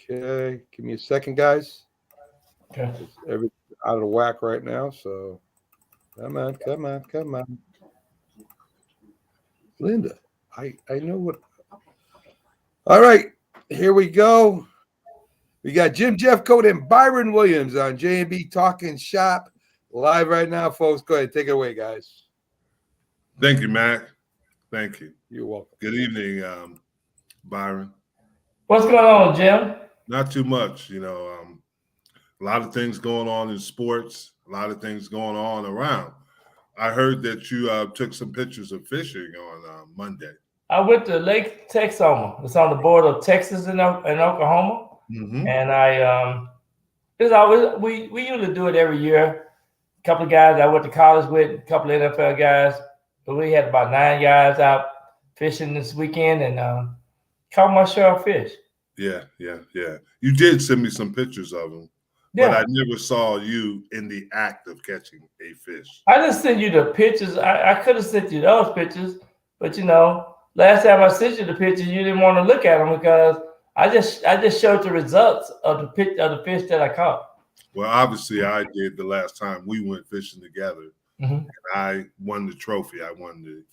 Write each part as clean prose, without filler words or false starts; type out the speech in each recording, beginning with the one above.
Okay, give me a second, guys. Okay. It's everything out of whack right now, so come on, come on, come on. Linda, I know what. All right, here we go. We got Jim Jeffcoat and Byron Williams on J&B Talking Shop live right now, folks. Go ahead, take it away, guys. Thank you, Mac. Thank you. You're welcome. Good evening, Byron. What's going on, Jim? Not too much, a lot of things going on in sports, a lot of things going on around. I heard that you took some pictures of fishing on Monday. I went to Lake Texoma. It's on the border of Texas and Oklahoma. Mm-hmm. And it's always we usually do it every year. A couple of guys I went to college with, a couple of NFL guys. But we had about 9 guys out fishing this weekend and caught my share of fish. Yeah. You did send me some pictures of them, but I never saw you in the act of catching a fish. I just sent you the pictures. I could have sent you those pictures, but last time I sent you the pictures, you didn't want to look at them because I just showed the results of the fish that I caught. Well, obviously, I did the last time we went fishing together. Mm-hmm. And I won the trophy. I won the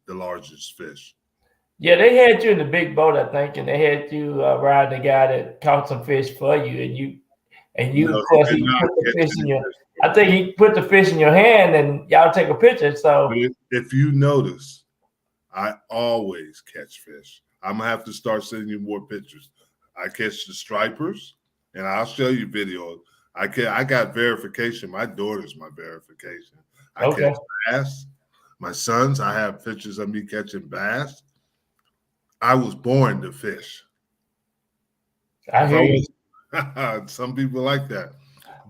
largest fish. Yeah, they had you in the big boat, I think, and they had you riding the guy that caught some fish for you, and you No, of course he put the fish in your. I think he put the fish in your hand, and y'all take a picture. So if you notice, I always catch fish. I'm gonna have to start sending you more pictures. I catch the stripers, and I'll show you video. I got verification. My daughter's my verification. I catch bass. My sons, I have pictures of me catching bass. I was born to fish. I hear you. Some people like that.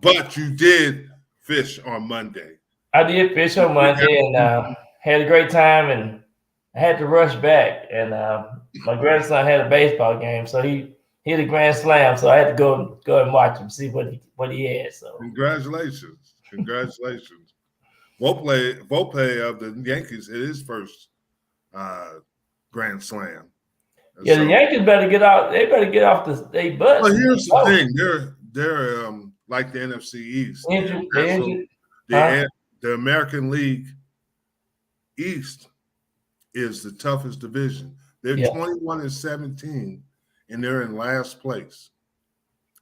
But you did fish on Monday. I did fish on Monday and had a great time, and I had to rush back. And my grandson had a baseball game, so he hit a grand slam. So I had to go and watch him, see what he had. So congratulations. Volpe of the Yankees hit his first grand slam. Yeah, so, the Yankees better get out. They better get off their butts. Well, here's the thing: they're like the NFC East. The American League East is the toughest division. They're 21-17, and they're in last place,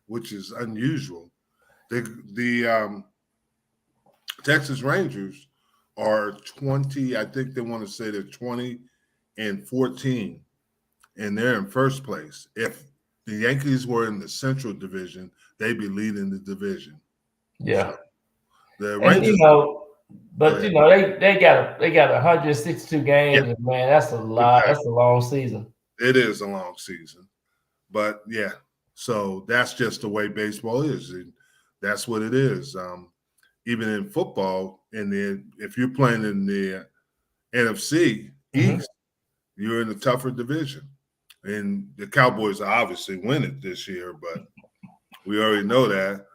which is unusual. The Texas Rangers are 20. I think they want to say they're 20-14. And they're in first place. If the Yankees were in the Central Division, they'd be leading the division. Yeah. So the Rangers, they got 162 games, and man, that's a lot. Exactly. That's a long season. It is a long season, but yeah. So that's just the way baseball is, and that's what it is. Even in football, if you're playing in the NFC East, you're in a tougher division. And the Cowboys obviously win it this year, but we already know that.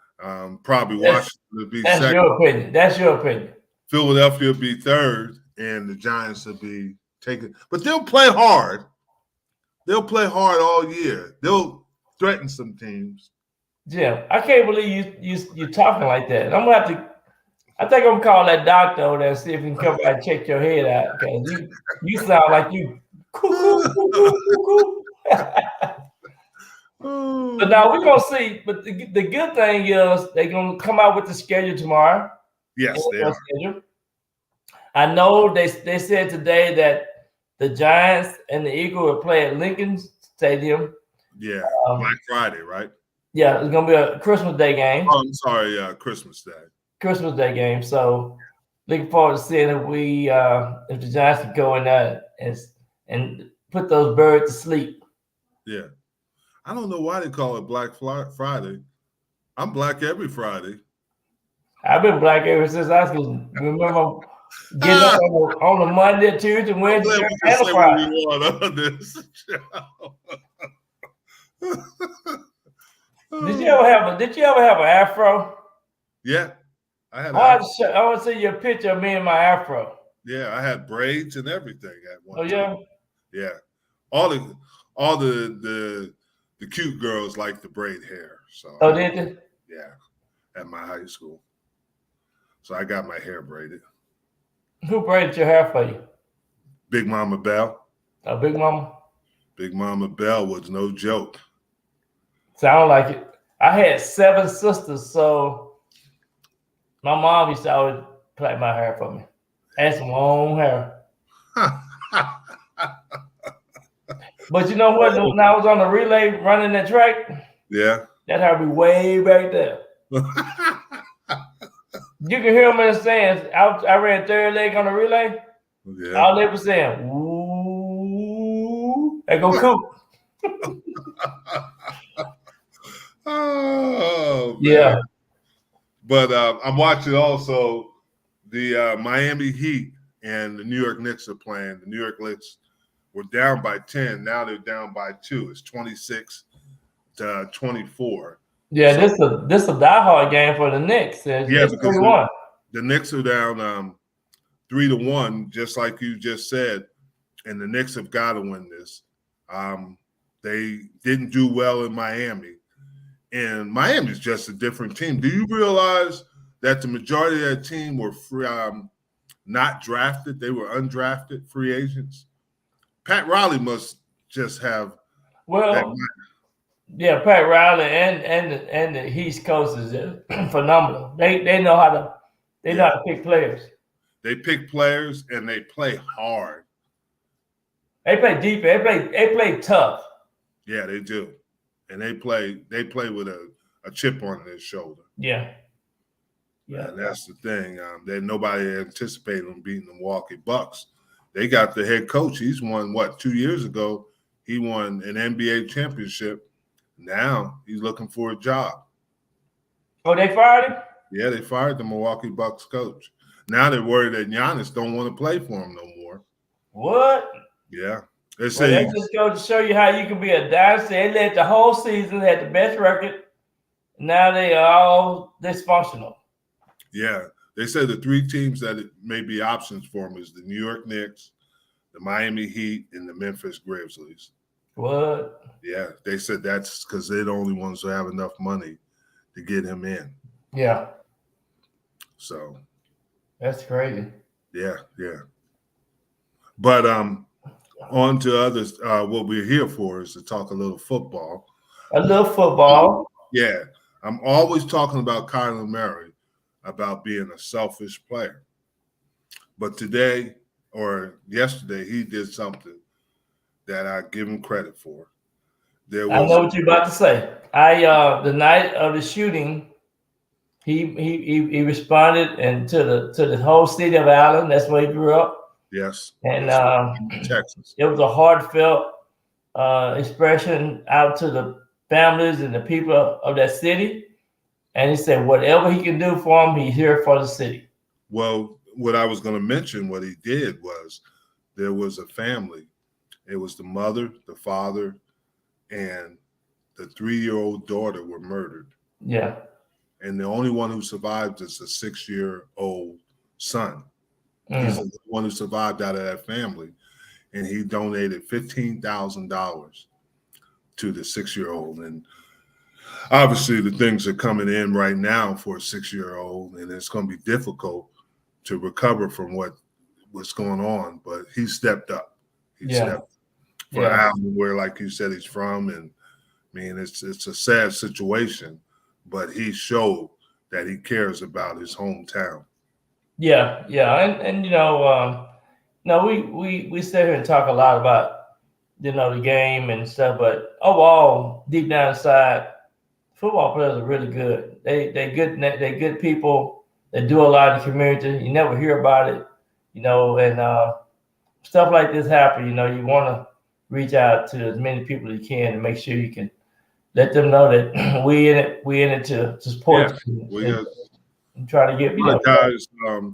Probably Washington will be second. That's your opinion. Philadelphia will be third, and the Giants will be taken. But they'll play hard. They'll play hard all year. They'll threaten some teams. Jim, I can't believe you're talking like that. I'm gonna have to. I think I'm gonna call that doctor over there and see if he can come by and check your head out, because you sound like you. But now we're gonna see. But the good thing is they're gonna come out with the schedule tomorrow. Yes, they are. Schedule. I know they said today that the Giants and the Eagles will play at Lincoln Stadium. Yeah, Black Friday, right? Yeah, it's gonna be a Christmas Day game. Oh, I'm sorry, Christmas Day. Christmas Day game. So looking forward to seeing if the Giants can go in there and put those birds to sleep. Yeah. I don't know why they call it Black Friday. I'm black every Friday. I've been black ever since I can remember getting up on a Monday, Tuesday, Wednesday, and Friday. We want on this Did you ever have an afro? Yeah. I want to see your picture of me and my afro. Yeah, I had braids and everything at one time. Yeah? Yeah. All the the cute girls like to braid hair. So Oh, did they? yeah, at my high school. So I got my hair braided. Who braided your hair for you? Big Mama Bell. A Big Mama? Big Mama Bell was no joke. Sound like it. I had 7 sisters, so my mom used to always plait my hair for me. I had some long hair. But you know what? When I was on the relay running that track, yeah. that had to be way back there. You can hear them in the stands. I ran third leg on the relay. Yeah. All they were saying, "Ooh, they go Coop." Oh, man. Yeah. But I'm watching also the Miami Heat and the New York Knicks are playing. The New York Knicks were down by 10. Now they're down by 2. It's 26-24. Yeah, So, this a diehard game for the Knicks. It's because 3-1. the Knicks are down 3-1, just like you just said, and the Knicks have got to win this. They didn't do well in Miami, and Miami's just a different team. Do you realize that the majority of that team were not drafted? They were undrafted free agents. Pat Riley must just have Well, yeah, Pat Riley and the East Coast is phenomenal. They know how to know how to pick players. They pick players and they play hard. They play defense. They play tough. Yeah, they do, and they play with a chip on their shoulder. Yeah, yeah, and that's the thing. That nobody anticipated them beating the Milwaukee Bucks. They got the head coach. He's won 2 years ago. He won an NBA championship. Now he's looking for a job. Oh, they fired him? Yeah, they fired the Milwaukee Bucks coach. Now they're worried that Giannis don't want to play for him no more. What? Yeah. They just go to show you how you can be a dynasty. They led the whole season, had the best record. Now they are all dysfunctional. Yeah. They said the 3 teams that it may be options for them is the New York Knicks, the Miami Heat, and the Memphis Grizzlies. What? Yeah. They said that's because they're the only ones who have enough money to get him in. Yeah. So. That's crazy. Yeah, yeah. But on to others. What we're here for is to talk a little football. A little football. Yeah. I'm always talking about Kyler Murray, about being a selfish player. But today or yesterday, he did something that I give him credit for. I know what you're about to say. The night of the shooting, he responded and to the whole city of Allen. That's where he grew up. Yes. And Texas. It was a heartfelt expression out to the families and the people of that city. And he said, whatever he can do for them, he's here for the city. Well, what I was going to mention, what he did was there was a family. It was the mother, the father, and the 3-year-old daughter were murdered. Yeah. And the only one who survived is the 6-year-old son. He's the one who survived out of that family. And he donated $15,000 to the 6-year-old. And obviously the things are coming in right now for a 6-year-old, and it's going to be difficult to recover from what's going on. But he stepped up. He stepped up for Allen, where, like you said, he's from. And I mean, it's a sad situation, but he showed that he cares about his hometown. Yeah, and you know, we sit here and talk a lot about the game and stuff, but overall, deep down inside, football players are really good. They good people. They do a lot in the community. You never hear about it, and stuff like this happen. You want to reach out to as many people as you can and make sure you can let them know that we in it to support you. I'm trying to get guys.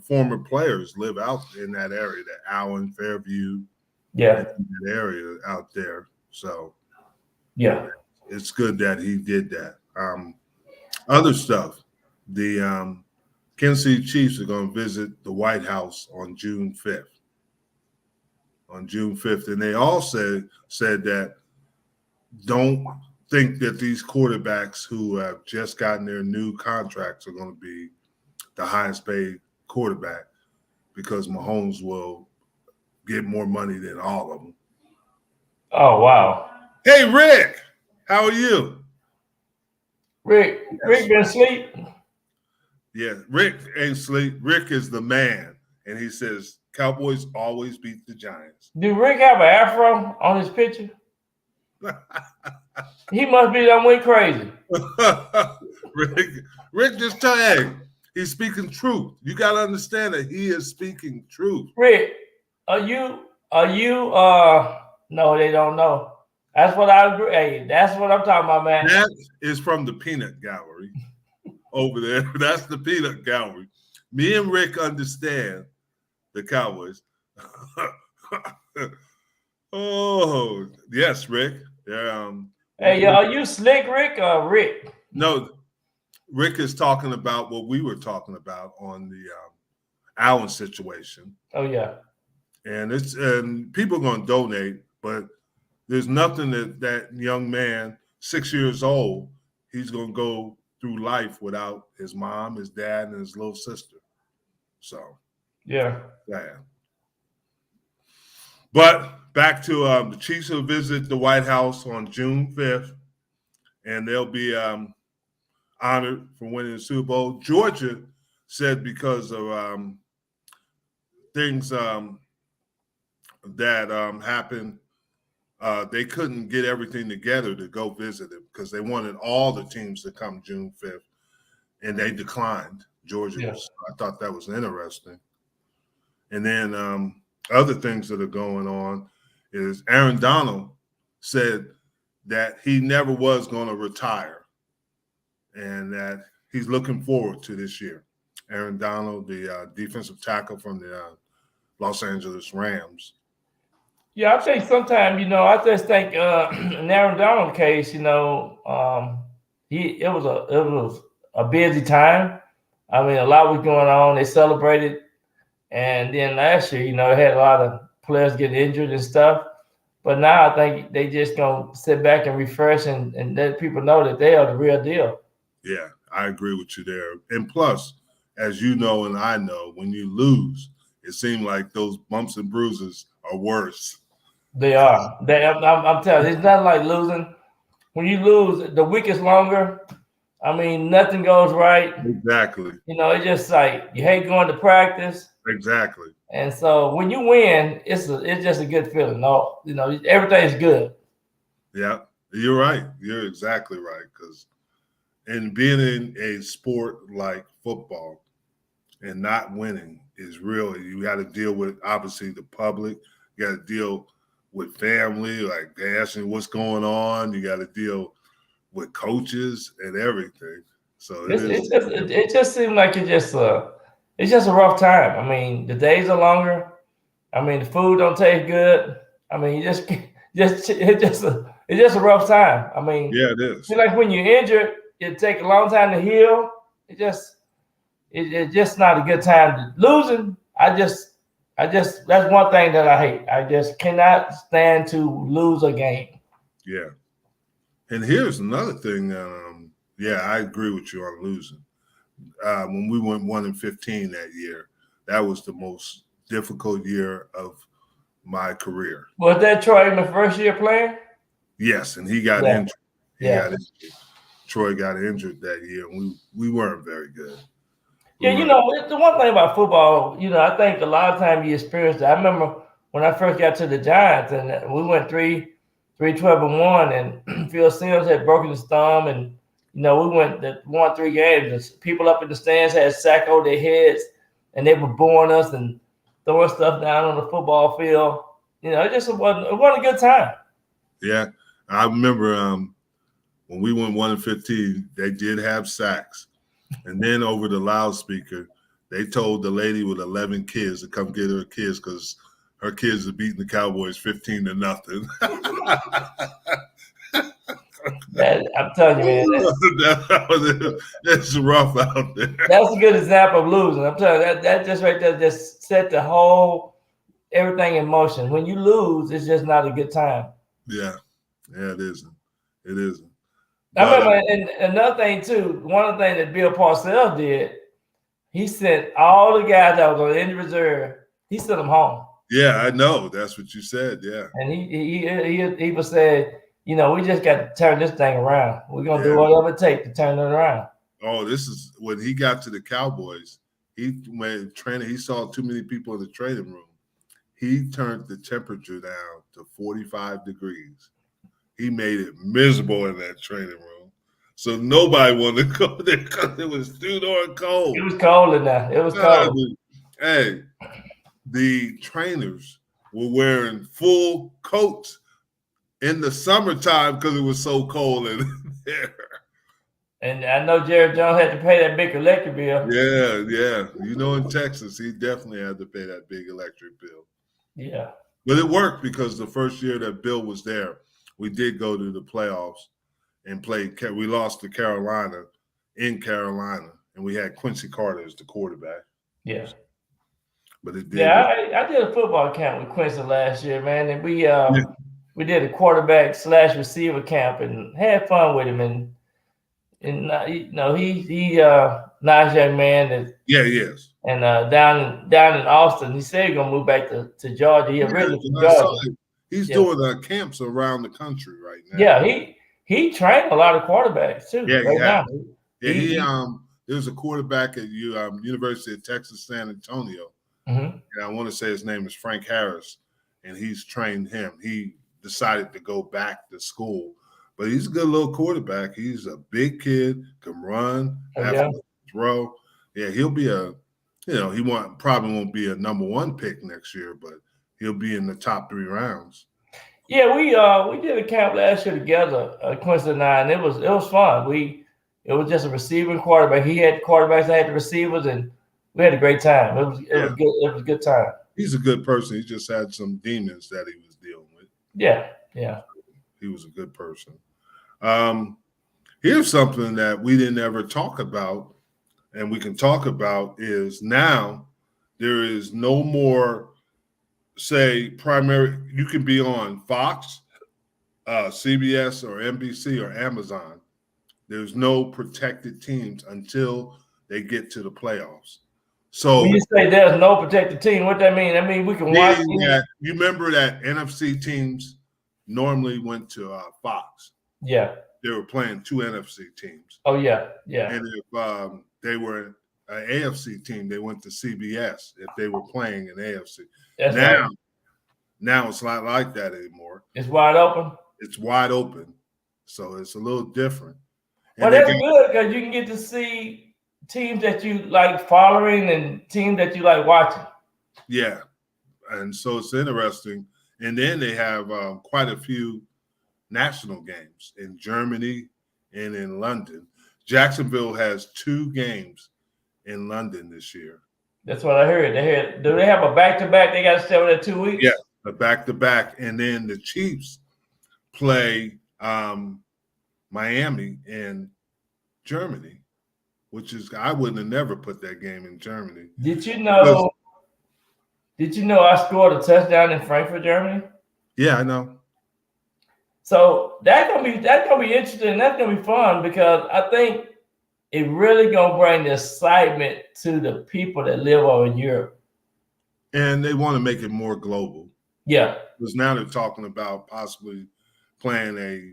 Former players live out in that area, that Allen, Fairview, that area out there. So yeah, it's good that he did that. Other stuff, the Kansas City Chiefs are going to visit the White House on June 5th. On June 5th, and they all said that don't think that these quarterbacks who have just gotten their new contracts are going to be the highest paid quarterback because Mahomes will get more money than all of them. Oh, wow. Hey, Rick, how are you? Rick been asleep? Yeah, Rick ain't asleep. Rick is the man. And he says, Cowboys always beat the Giants. Do Rick have an afro on his picture? He must be done went crazy. Rick just tell hey, he's speaking truth. You got to understand that he is speaking truth. Rick, are you no, they don't know. That's what I agree. Hey, that's what I'm talking about, man. That is from the peanut gallery over there. That's the peanut gallery. Me and Rick understand the Cowboys. Oh, yes, Rick. Hey, are you slick, Rick, or Rick? No, Rick is talking about what we were talking about on the Allen situation. Oh, yeah. And people are going to donate, but there's nothing that young man, 6 years old, he's going to go through life without his mom, his dad, and his little sister. So, yeah. But back to the Chiefs will visit the White House on June 5th, and they'll be honored for winning the Super Bowl. Georgia said because of things that happened, they couldn't get everything together to go visit him because they wanted all the teams to come June 5th, and they declined. Georgia, I thought that was interesting. And then other things that are going on is Aaron Donald said that he never was going to retire and that he's looking forward to this year. Aaron Donald, the defensive tackle from the Los Angeles Rams. Yeah, I think sometimes, I just think in Aaron Donald case, it was a busy time. I mean, a lot was going on. They celebrated. And then last year, they had a lot of players get injured and stuff. But now I think they just going to sit back and refresh and let people know that they are the real deal. Yeah, I agree with you there. And plus, as you know and I know, when you lose, it seems like those bumps and bruises are worse. They are. I'm telling you, it's not like losing. When you lose, the week is longer. I mean, nothing goes right. Exactly. It's just like you hate going to practice. Exactly. And so when you win, it's just a good feeling. No, everything's good. Yeah, you're right. You're exactly right. Because in being in a sport like football and not winning is really, you got to deal with obviously the public. You got to deal with family, like they asking you what's going on. You got to deal with coaches and everything. So it just seems like it's just a rough time. I mean, the days are longer. I mean, the food don't taste good. I mean, it's just a rough time. I mean, yeah, it is. Like when you're injured, it takes a long time to heal. It's just not a good time. Losing, that's one thing that I hate. I just cannot stand to lose a game. Yeah. And here's another thing. I agree with you on losing. When we went 1-15 that year, that was the most difficult year of my career. Was that Troy in the first year playing? Yes, and he got injured. Got injured. Troy got injured that year, and we weren't very good. The one thing about football, I think a lot of times you experience that. I remember when I first got to the Giants, and we went 3-12-1, and Phil Simms had broken his thumb, and we won 3 games. And people up in the stands had sack over their heads, and they were booing us and throwing stuff down on the football field. It wasn't a good time. Yeah, I remember when we went 1-15, they did have sacks, and then over the loudspeaker, they told the lady with 11 kids to come get her kids because her kids are beating the Cowboys 15-0. I'm telling you, man, that's rough out there. That's a good example of losing. I'm telling you, that just right there just set the whole everything in motion. When you lose, it's just not a good time. Yeah, it isn't. It isn't. I remember, and another thing too. One of the things that Bill Parcells did, he sent all the guys that was on the injured reserve. He sent them home. Yeah, I know. That's what you said. Yeah. And he was saying, we just got to turn this thing around. We're gonna do whatever it takes to turn it around. Oh, this is when he got to the Cowboys. He saw too many people in the training room. He turned the temperature down to 45 degrees. He made it miserable in that training room. So nobody wanted to go there because it was too darn cold. It was cold in there. It was cold. Hey, the trainers were wearing full coats in the summertime because it was so cold in there. And I know Jerry Jones had to pay that big electric bill. Yeah. In Texas, he definitely had to pay that big electric bill. Yeah. But it worked because the first year that Bill was there, we did go to the playoffs and played. We lost to Carolina in Carolina, and we had Quincy Carter as the quarterback. Yeah. But it did. Yeah, I did a football camp with Quincy last year, man, and we did a quarterback / receiver camp and had fun with him, and he nice young man. Yeah, he is. And down in Austin, he said he's gonna move back to Georgia. He originally from Georgia. He's doing camps around the country right now. Yeah, he trained a lot of quarterbacks too. Yeah, there's a quarterback at University of Texas San Antonio. Mm-hmm. And I want to say his name is Frank Harris, and he's trained him. He decided to go back to school, but he's a good little quarterback. He's a big kid, can run, throw. Yeah, he'll be he probably won't be a number 1 pick next year, but he'll be in the top 3 rounds. Yeah, we did a camp last year together, Quincy and I, and it was fun. It was just a receiving quarterback. He had quarterbacks, I had the receivers, and we had a great time. It was good. It was a good time. He's a good person. He just had some demons that he was dealing with. Yeah. He was a good person. Here's something that we didn't ever talk about, and we can talk about is now there is no more, say, primary. You can be on Fox, CBS, or NBC, or Amazon. There's no protected teams until they get to the playoffs. So when you say there's no protected team, what that mean? I mean we can watch. You remember that NFC teams normally went to Fox. Yeah. They were playing 2 NFC teams. Oh yeah. And if they were an AFC team, they went to CBS if they were playing in AFC. Now it's not like that anymore. It's wide open. It's wide open, so it's a little different. Well, that's good because you can get to see teams that you like following and teams that you like watching. Yeah, and so it's interesting. And then they have quite a few national games in Germany and in London. Jacksonville has 2 games in London this year. That's what I heard. Do they have a back-to-back? They got to stay over there 2 weeks? Yeah, a back-to-back. And then the Chiefs play Miami and Germany, which is, I wouldn't have never put that game in Germany. Did you know I scored a touchdown in Frankfurt, Germany? Yeah, I know. So that's gonna be interesting. That's gonna be fun because I think it really gonna bring the excitement to the people that live over in Europe. And they want to make it more global. Yeah. Because now they're talking about possibly playing a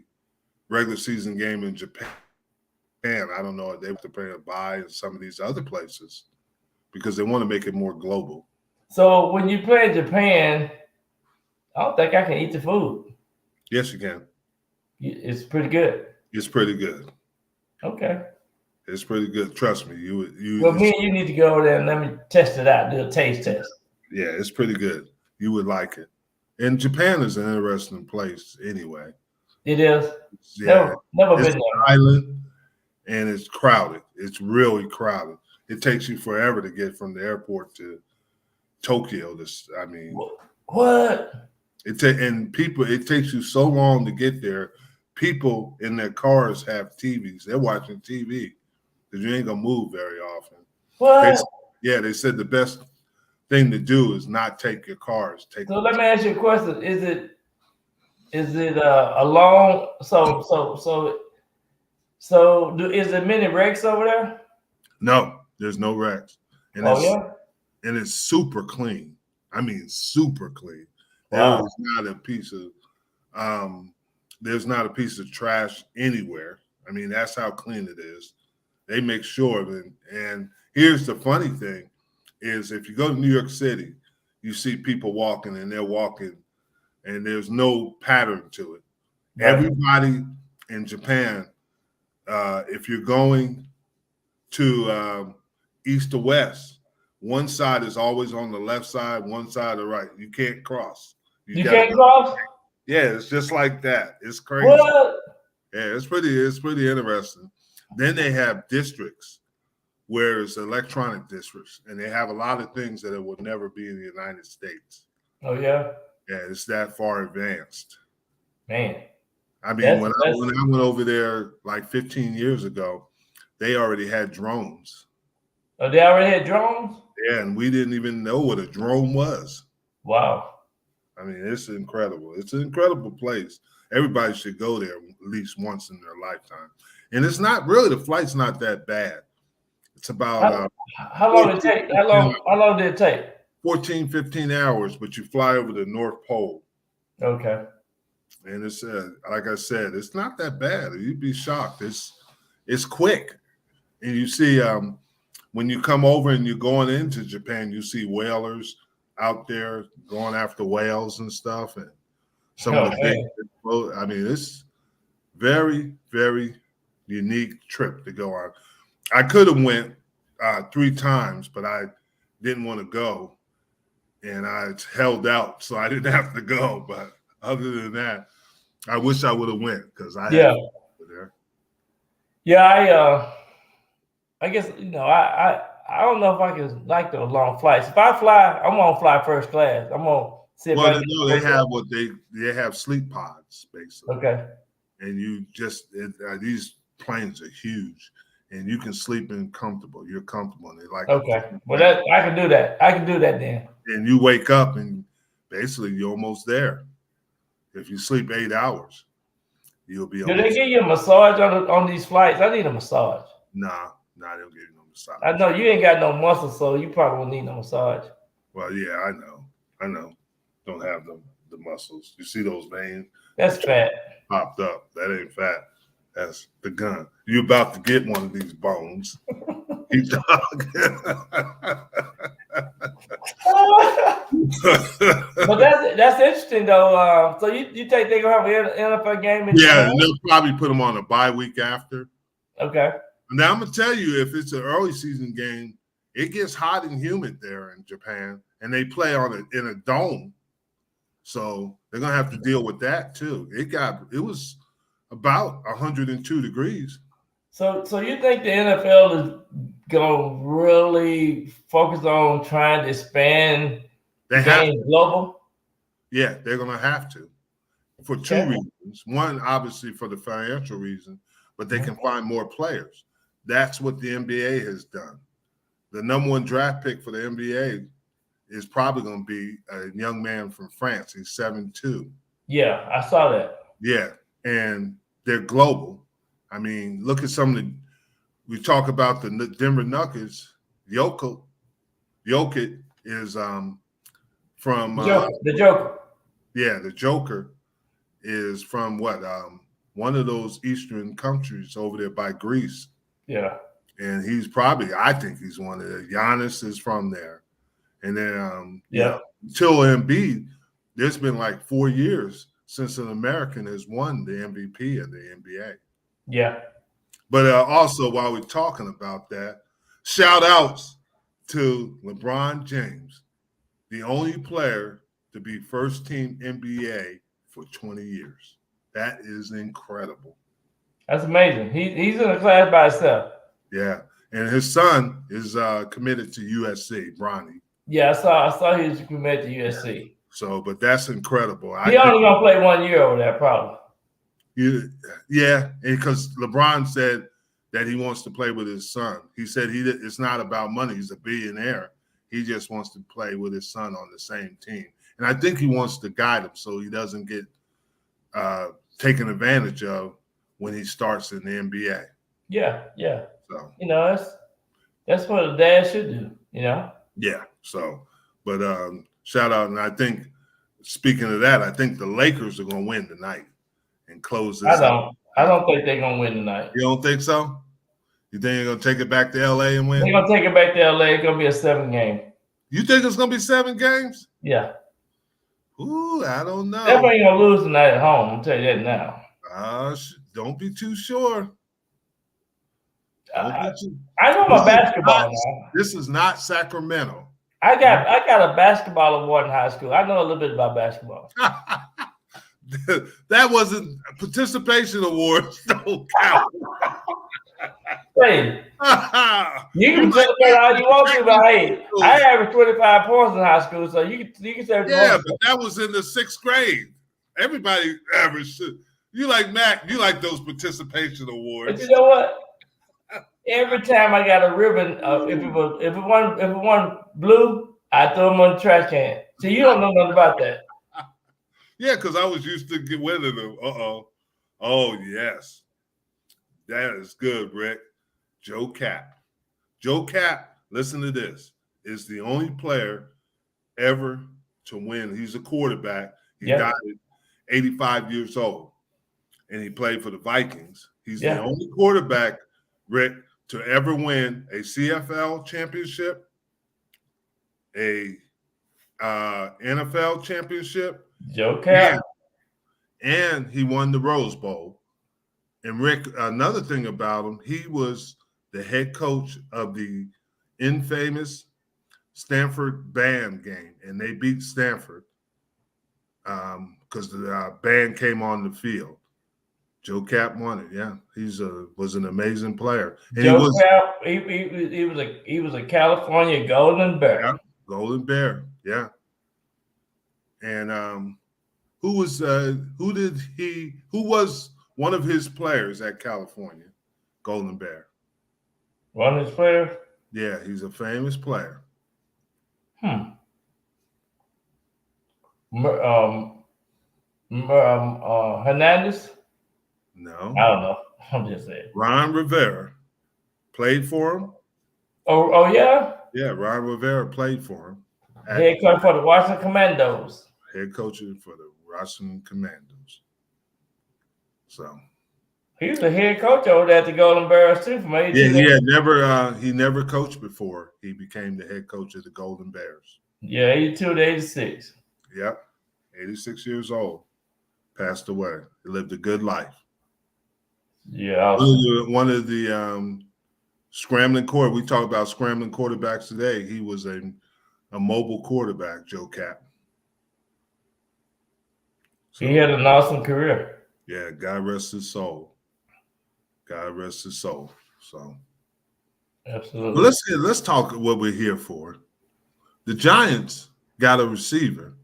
regular season game in Japan. I don't know if they have to pay a buy in some of these other places because they want to make it more global. So when you play in Japan, I don't think I can eat the food. Yes, you can. It's pretty good. It's pretty good. Okay. It's pretty good. Trust me. Well, me and you need to go over there and let me test it out, do a taste test. Yeah, it's pretty good. You would like it. And Japan is an interesting place anyway. It is. Yeah. Never been there. there. Island, and it's crowded. It's really crowded. It takes you forever to get from the airport to Tokyo. What? It takes you so long to get there. People in their cars have TVs. They're watching TV because you ain't gonna move very often. What? They said the best thing to do is not take your cars. So let me ask you a question: Is it a long? So So, is there many wrecks over there? No, there's no wrecks, and yeah, it's super clean. I mean, super clean. wow. There's not a piece of trash anywhere. I mean, that's how clean it is. They make sure of it. And here's the funny thing is if you go to New York City, you see people walking and they're walking and there's no pattern to it. Right. Everybody in Japan, if you're going to east to west, one side is always on the left side, one side the right. You can't cross. You can't cross? Yeah, it's just like that. It's crazy. What? Yeah, it's pretty interesting. Then they have districts where it's electronic districts, and they have a lot of things that it would never be in the United States. Oh, yeah? Yeah, it's that far advanced. Man. I mean, when I went over there like 15 years ago, they already had drones. Oh, they already had drones? Yeah, and we didn't even know what a drone was. Wow. I mean, it's incredible. It's an incredible place. Everybody should go there at least once in their lifetime. And it's not really, the flight's not that bad. It's about how long did it take? How long did it take? 14, 15 hours, but you fly over the North Pole. Okay. And it's like I said, it's not that bad. You'd be shocked. It's quick. And you see when you come over and you're going into Japan, you see whalers out there going after whales and stuff, and some of the big. I mean, it's very, very unique trip to go on. I could have went 3 times, but I didn't want to go, and I held out, so I didn't have to go. But other than that, I wish I would have went because I had to go there. Yeah, I guess I don't know if I can like those long flights. If I fly, I'm gonna fly first class. I'm gonna sit. Well, they have they have sleep pods basically. Okay. And you just these planes are huge, and you can sleep in comfortable. You're comfortable, and they like. Okay. Well, I can do that. I can do that then. And you wake up, and basically you're almost there. If you sleep 8 hours, you'll be. Do they give you a massage on these flights? I need a massage. Nah, they don't give you no massage. I know you ain't got no muscles, so you probably won't need no massage. Well, yeah, I know. Don't have the muscles. You see those veins? That's fat. Popped up. That ain't fat. That's the gun. You about to get one of these bones. You dog. But that's interesting though. So you think they're gonna have an NFL game? And they'll probably put them on a bye week after. Okay. Now I'm gonna tell you, if it's an early season game, it gets hot and humid there in Japan, and they play in a dome, so they're gonna have to deal with that too. It was about 102 degrees. So you think the NFL is gonna really focus on trying to expand the game global? Yeah, they're gonna have to for 2 reasons. One, obviously for the financial reason, but they can find more players. That's what the NBA has done. The number 1 draft pick for the NBA is probably going to be a young man from France. He's 7'2". Yeah, I saw that. Yeah, and they're global. I mean, look at we talk about the Denver Nuggets. Jokic is from the Joker. Yeah, the Joker is from one of those Eastern countries over there by Greece. Yeah. And he's I think he's one of the. Giannis is from there. And then, until Embiid, there's been like 4 years since an American has won the MVP of the NBA. Yeah. But also, while we're talking about that, shout outs to LeBron James, the only player to be first team NBA for 20 years. That is incredible. That's amazing. He's in a class by himself. Yeah, and his son is committed to USC, Bronny. Yeah, I saw he was committed to USC. So, but that's incredible. He only gonna play 1 year over there, probably. Yeah, because LeBron said that he wants to play with his son. He said it's not about money. He's a billionaire. He just wants to play with his son on the same team, and I think he wants to guide him so he doesn't get taken advantage of when he starts in the NBA. Yeah, yeah. So That's what a dad should do. Yeah. So, but shout out, and I think speaking of that, I think the Lakers are going to win tonight and close this out. I don't think they're gonna win tonight. You don't think so? You think they're gonna take it back to LA and win? They're gonna take it back to LA. It's gonna be a 7-game. You think it's gonna be 7 games? Yeah. Ooh, I don't know. Definitely ain't gonna lose tonight at home. I'll tell you that now. Don't be too sure. I know my basketball now. This is not Sacramento. I got a basketball award in high school. I know a little bit about basketball. That wasn't participation awards. Don't count. Hey, you can celebrate all you want to, but hey, I averaged 25 points in high school, so you can say. Yeah, but that was in the 6th grade. Everybody averaged. You like Mac? You like those participation awards? But you know what? Every time I got a ribbon, if it won blue, I throw them on the trash can. So you don't know nothing about that. Yeah, because I was used to winning them. Oh yes, that is good, Rick. Joe Cap. Joe Cap, listen to this, is the only player ever to win. He's a quarterback. He died at 85 years old, and he played for the Vikings. He's the only quarterback, Rick, to ever win a CFL championship, a NFL championship. Joe Cap. And he won the Rose Bowl. And Rick, another thing about him, he was the head coach of the infamous Stanford band game, and they beat Stanford because the band came on the field. Joe Cap won it. Yeah, was an amazing player. And Joe Cap, he was a California Golden Bear. Yeah, Golden Bear. Yeah. And who was one of his players at California Golden Bear? One of his players? Yeah, he's a famous player. Hernandez? No. I don't know. I'm just saying. Ron Rivera played for him. Oh yeah? Yeah, Ron Rivera played for him. Head coach for the Washington Commandos. Head coach for the Washington Commandos. So he was the head coach over there at the Golden Bears too. From 82. Yeah, he never coached before he became the head coach of the Golden Bears. Yeah, 82 to 86. Yep, 86 years old, passed away. He lived a good life. Yeah, one of the scrambling quarter. We talk about scrambling quarterbacks today. He was a mobile quarterback, Joe Cap. So, he had an awesome career. Yeah, God rest his soul. God rest his soul. So, absolutely. Let's talk what we're here for. The Giants got a receiver.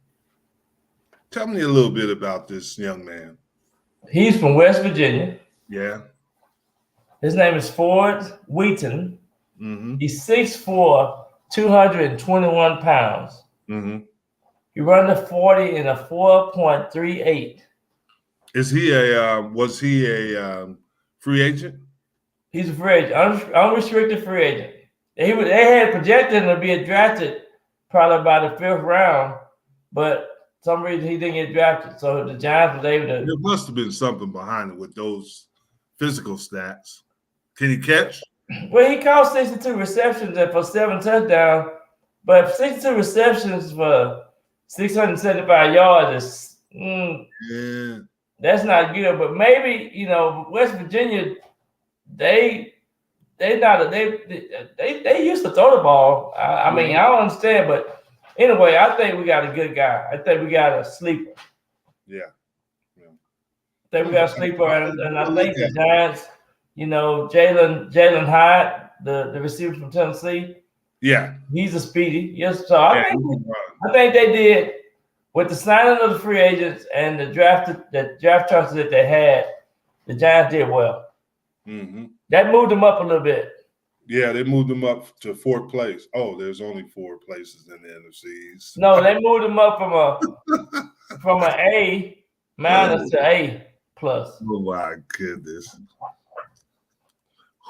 Tell me a little bit about this young man. He's from West Virginia. Yeah. His name is Ford Wheaton. Mm-hmm. He's 6'4", 221 pounds. Mm-hmm. He ran the 40 in a 4.38. Was he a free agent? He's a free agent, unrestricted free agent. They had projected him to be drafted probably by the 5th round, but for some reason he didn't get drafted. So the Giants was able to. There must have been something behind it with those physical stats. Can he catch? Well, he caught 62 receptions for 7 touchdowns, but 62 receptions for 675 yards is that's not good. But maybe West Virginia, they used to throw the ball. I mean, I don't understand, but anyway, I think we got a good guy. I think we got a sleeper. Yeah. I think we got a sleeper, and I think the Giants, Jalen Hyde, the receiver from Tennessee. Yeah, he's a speedy. Yes, so I think they did with the signing of the free agents and the draft choices that they had. The Giants did well. Mm-hmm. That moved them up a little bit. Yeah, they moved them up to 4th place. Oh, there's only 4 places in the NFCs. No, they moved them up from an A minus to A plus. Oh my goodness!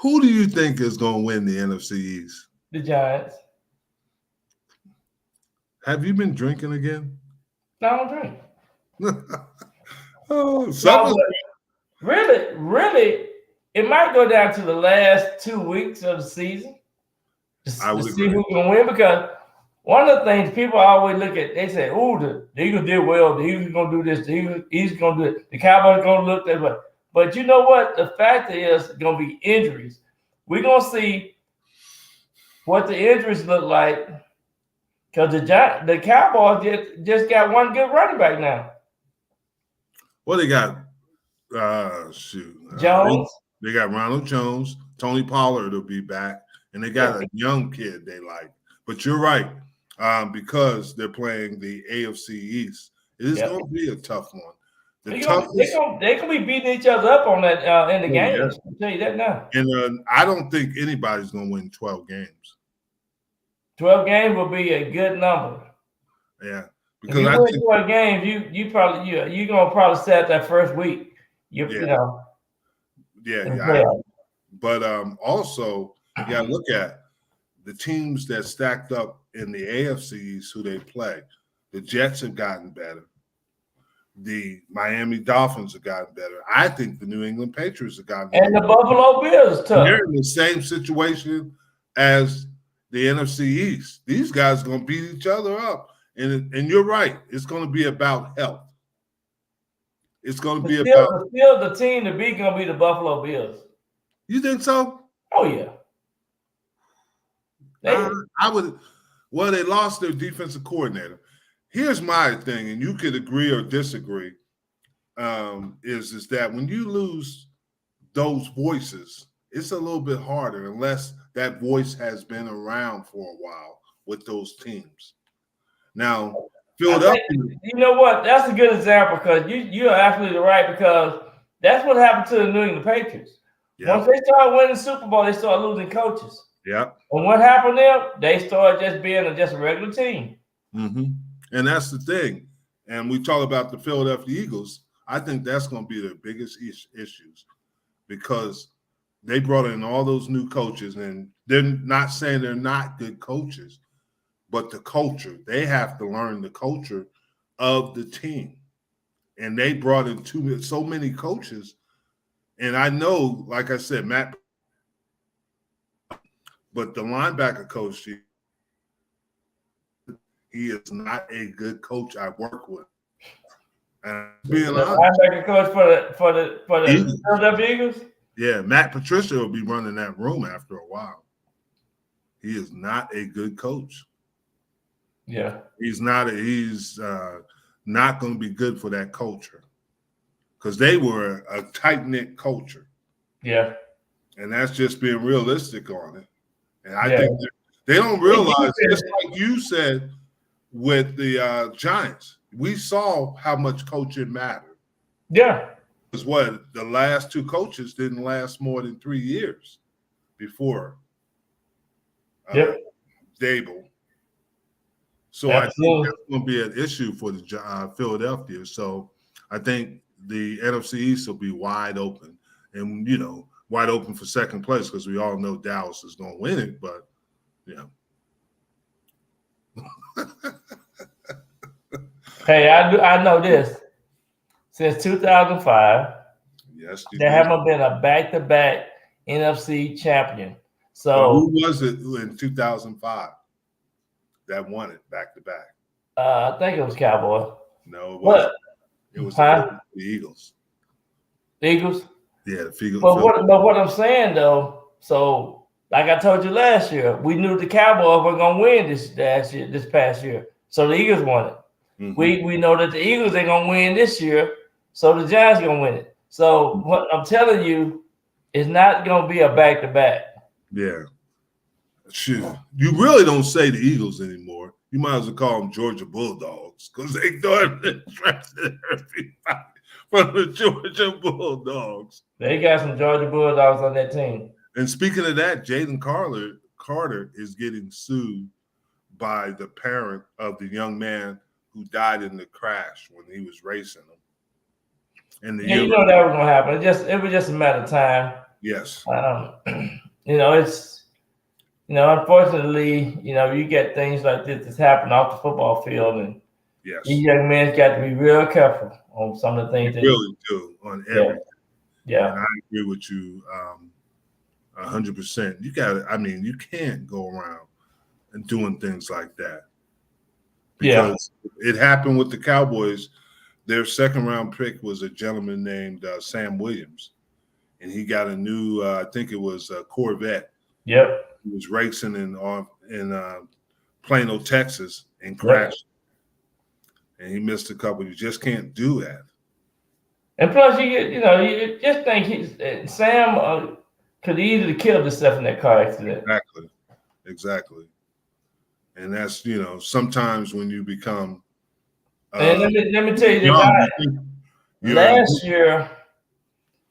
Who do you think is going to win the NFC East? The Giants. Have you been drinking again? No, I don't drink. Oh, no, really, it might go down to the last 2 weeks of the season to see who's going to win, because one of the things people always look at, they say, "Oh, the Eagles did well. The Eagles going to do this. The Eagles going to do it. The Cowboys going to look that way." But you know what? The fact is going to be injuries. We're going to see what the injuries look like, because the Cowboys just got one good running back now. Well, they got Jones. They got Ronald Jones. Tony Pollard will be back, and they got a young kid they like. But you're right, because they're playing the AFC East. It is going to be a tough one. They're gonna be beating each other up on that in the games. Yeah. I'll tell you that now. And I don't think anybody's going to win 12 games. 12 games will be a good number. Yeah, because I think 12 games, you're gonna probably set that first week. You know. Yeah. But also you got to look at the teams that stacked up in the AFC East who they play. The Jets have gotten better. The Miami Dolphins have gotten better. I think the New England Patriots have gotten better. And the Buffalo Bills, too. They're in the same situation as the NFC East. These guys are going to beat each other up. And you're right. It's going to be about health. It's going to be about – still the team to beat going to be the Buffalo Bills. You think so? Oh, yeah. I would – well, they lost their defensive coordinator. Here's my thing, and you could agree or disagree, is that when you lose those voices, it's a little bit harder unless that voice has been around for a while with those teams. Now, Philadelphia. You know what? That's a good example, because you're absolutely right, because that's what happened to the New England Patriots. Yep. Once they started winning the Super Bowl, they started losing coaches. Yeah. And what happened there? They started just being just a regular team. Mm-hmm. And that's the thing. And we talk about the Philadelphia Eagles. I think that's going to be the biggest issues, because they brought in all those new coaches, and they're not saying they're not good coaches, but the culture, they have to learn the culture of the team. And they brought in so many coaches. And I know, like I said, Matt, but the linebacker coach, he is not a good coach I work with. And being linebacker coach for the Philadelphia Eagles? Yeah, Matt Patricia will be running that room after a while. He is not a good coach. Yeah. He's not going to be good for that culture, because they were a tight-knit culture. Yeah. And that's just being realistic on it. And I think they don't realize, just like you said with the Giants, we saw how much coaching mattered. Yeah. Because the last two coaches didn't last more than 3 years before Dable. So I think that's going to be an issue for the Philadelphia. So I think the NFC East will be wide open, and wide open for second place, because we all know Dallas is going to win it. But Hey, I know this. Since 2005, yes, there haven't been a back-to-back NFC champion. So who was it in 2005 that won it back-to-back? I think it was Cowboy. No, it wasn't. It was the Eagles. The Eagles? Yeah, the Eagles. But what I'm saying, though, so like I told you last year, we knew the Cowboys were going to win this past year. So the Eagles won it. Mm-hmm. We know that the Eagles ain't going to win this year, so the Giants are going to win it. So what I'm telling you is not going to be a back-to-back. Yeah. Shoot. You really don't say the Eagles anymore. You might as well call them Georgia Bulldogs, because they thought they drafted everybody from the Georgia Bulldogs. They got some Georgia Bulldogs on that team. And speaking of that, Jaden Carter is getting sued by the parent of the young man who died in the crash when he was racing him. You know that was going to happen. It was just a matter of time. Yes. It's unfortunately, you get things like this that's happening off the football field, and Yes. these young men got to be real careful on some of the things. They really do on everything. Yeah. And I agree with you 100%. You got to, you can't go around and doing things like that. Because it happened with the Cowboys. Their second round pick was a gentleman named Sam Williams. And he got a new, I think it was a Corvette. Yep. He was racing in Plano, Texas, and crashed. Yep. And he missed a couple. You just can't do that. And plus, you just think Sam could easily kill himself in that car accident. Exactly. And that's, sometimes when you become. And let me tell you this. Last year,